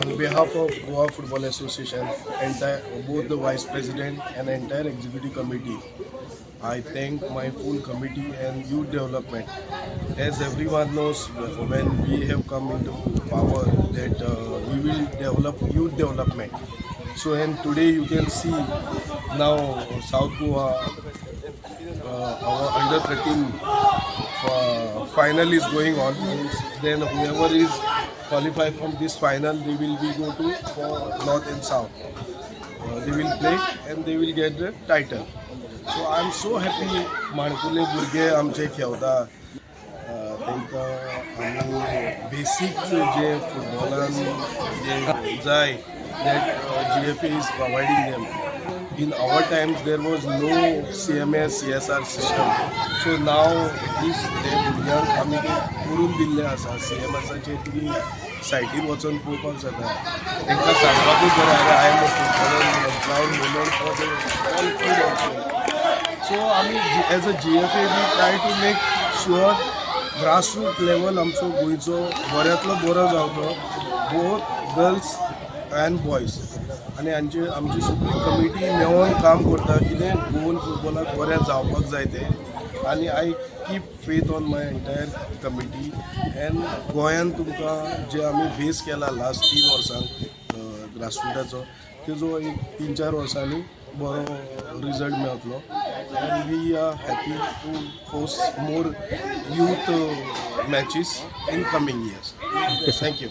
On behalf of Goa Football Association, entire both the Vice President and entire Executive Committee, I thank my full committee and youth development. As everyone knows, when we have come into power, that we will develop youth development. So, and today you can see now South Goa, our under 13 final is going on. Then whoever is qualified from this final, they will be go to for North and South. They will play and they will get the title. So I'm so happy माणकुले भुरगे आमचे खेळता तांकां आमी बेसीक जे फुटबॉलान जे जाय that GFA is providing them. In our times there was no CMS CSR system. So now at least ते भुरग्यांक आमी ते करून दिल्ले आसा CMSाचे तुमी सायटीर वचून पळोवपाक जाता तांकां सांगपाकूच बरें आरे I am a footballer proud moment for the all kid also. So as a GFA we try to make sure grassroots level आमचो गोंयचो बऱ्यांतलो बरो जावचो both girls and boys. आनी आमची सगळी कमिटी मेळून काम करता कितें गोवन फुटबॉलाक बरें जावपाक जाय तें. आनी I keep faith on my entire committee and गोंयान तुमकां जे आमी बेस केला लास्ट 3 वर्सांक ग्रासरूटाचो तेजो एक 3-4 वर्सांनी बरो रिजल्ट मेळटलो. And we are happy to host more youth matches in coming years. Thank you.